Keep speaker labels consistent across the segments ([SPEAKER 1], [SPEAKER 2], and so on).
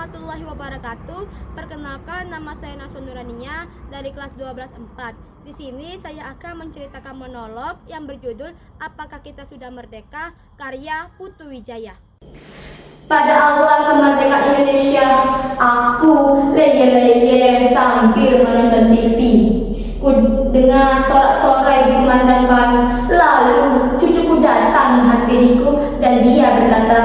[SPEAKER 1] warahmatullahi wabarakatuh. Perkenalkan, nama saya Naswa Nurania dari kelas 12/4. Di sini saya akan menceritakan monolog yang berjudul Apakah Kita Sudah Merdeka? Karya Putu Wijaya.
[SPEAKER 2] Pada awal kemerdekaan Indonesia, aku leye-leye sambil menonton TV. Ku dengar sorak-sorai dikumandangkan. Lalu cucuku datang menghampiriku dan dia berkata,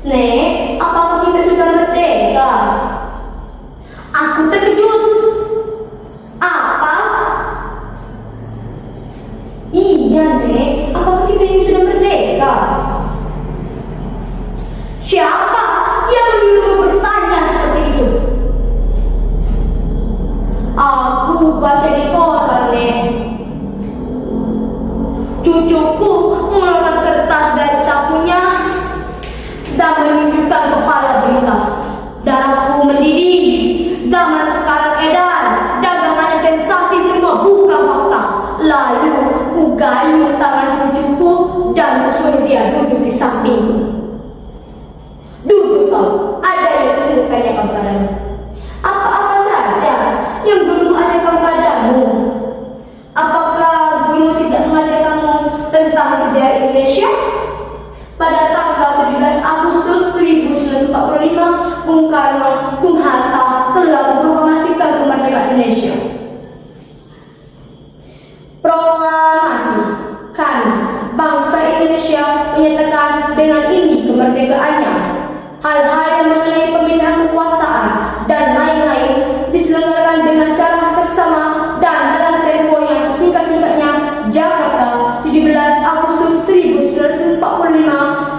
[SPEAKER 2] "Nek, apakah kita sudah merdeka?" Aku terkejut. Apa? Iya, Nek, apakah kita ini sudah merdeka? Siapa yang menyuruhmu bertanya seperti itu? Aku baca di koran, Nek. Cucuku mengeluarkan kertas dari sakunya dan menunjukkan kepala berita. Darahku mendidih. Zaman sekarang edan, dagangannya sensasi, semua bukan fakta. Lalu ku gayung tangan cucuku dan ku suruh dia duduk di sampingku. Duduk kau, ada yang ingin tanyakan padamu. Apa-apa saja yang guru ajarkan padamu. Apakah guru tidak mengajar kamu tentang sejarah Indonesia? Pada tanggal 17 Agustus 1945, Bung Karno, Bung Hatta telah memproklamasikan kemerdekaan Indonesia. Proklamasi, kami, bangsa Indonesia menyatakan dengan ini kemerdekaannya. Hal-hal yang mengenai pemindahan kekuasaan dan lain-lain diselenggarakan dengan cara seksama dan dalam tempo yang sesingkat-singkatnya. Jakarta, 17 Agustus 1945,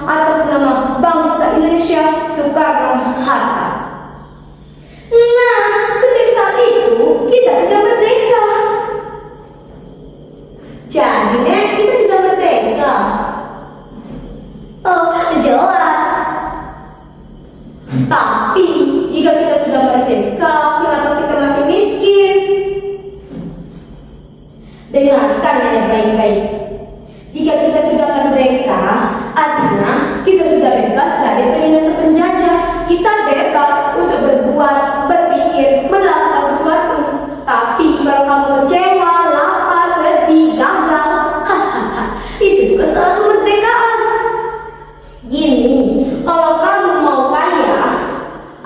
[SPEAKER 2] atas nama bangsa Indonesia, Soekarno-Hatta. Nah, sejak saat itu kita sudah merdeka. Jadi, Nek, kita sudah merdeka. Oh, jelas. Tapi jika kita sudah merdeka, kenapa kita masih miskin? Dengarkan yang baik-baik. Jika kita sudah merdeka, artinya kita sudah bebas dari penindasan penjajah. Kita bebas untuk berbuat, berpikir, melakukan sesuatu. Tapi kalau kamu kecewa, lapar, sedih, gagal, itu bukan salah kemerdekaan. Gini, kalau kamu mau kaya,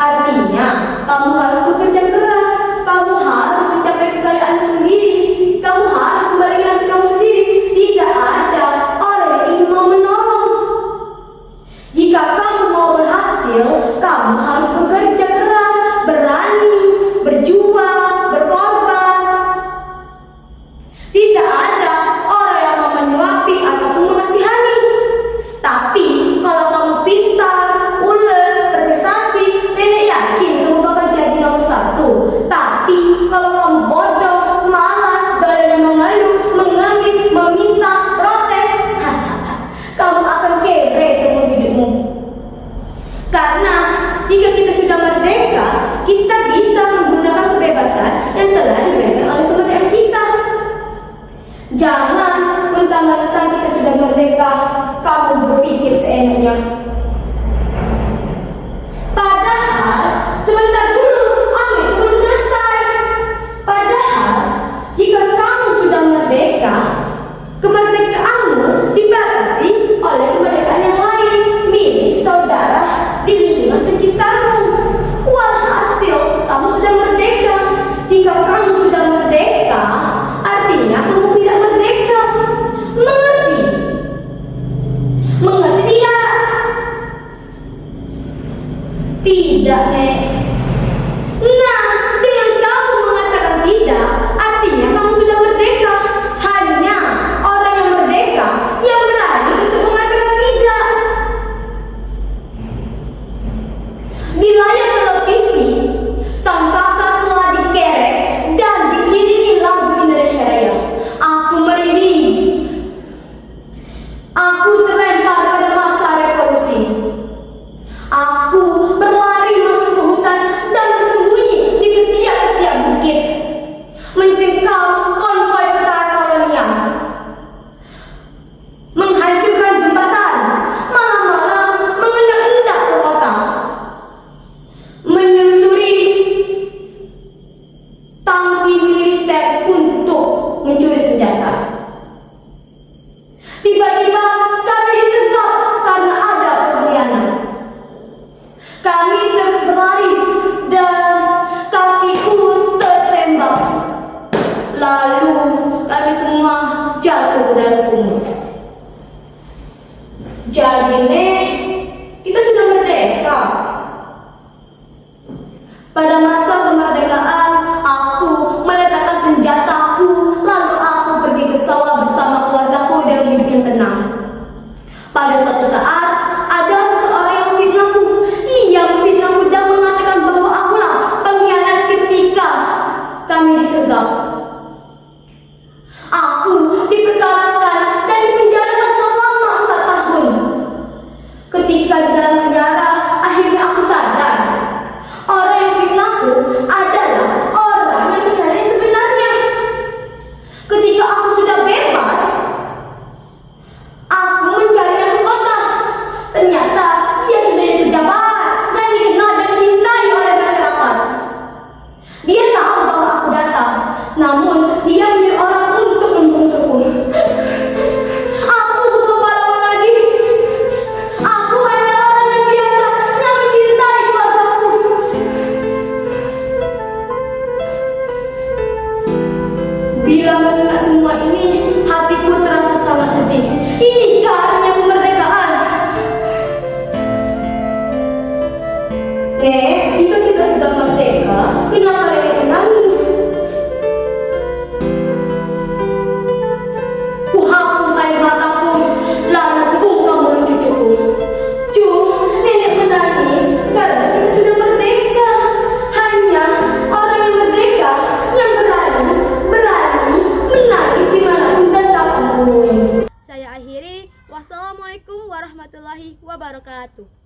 [SPEAKER 2] artinya kamu harus bekerja keras. Kamu harus mencapai kekayaan sendiri. Kamu harus kembali ke nasib kamu sendiri. Tidak ada orang yang ingin mau menolong. Jika kamu mau berhasil, kamu harus bekerja keras, berani, berjuang, berkorban. Tidak ada orang yang mau menyuapi ataupun menasihani. Tapi kalau kamu pintar, ules, berprestasi, nenek yakin kamu bakal jadi nomor 1. Tapi kalau kamu bodoh, malas, gayanya mengeluh, mengemis, meminta, protes, kamu akan kere seumur hidupmu. Karena jika kita sudah merdeka, kita bisa menggunakan kebebasan yang telah diberikan oleh kemerdekaan kita. Jangan mentang-mentang kita sudah merdeka, kamu berpikir seenaknya. Padahal sebentar dulu, aku itu belum selesai. Padahal jika kamu sudah merdeka, kemerdekaanmu dibatasi oleh kemerdekaan yang lain, milik saudara di lingkungan sekitarmu. Walhasil, kamu sudah merdeka. Jika kamu sudah merdeka, artinya kamu tidak merdeka. Mengerti? Mengerti tidak? Tidak, Nek. Nah, dengan kamu mengatakan tidak, artinya kamu sudah merdeka. Hanya orang yang merdeka yang berani untuk mengatakan tidak. Di layar televisi, sang saka telah dikerek dan diiringi lagu Indonesia Raya. Aku merinding. Aku terlempar pada masa revolusi. Aku berlari masuk ke hutan dan bersembunyi di
[SPEAKER 1] wabarakatuh.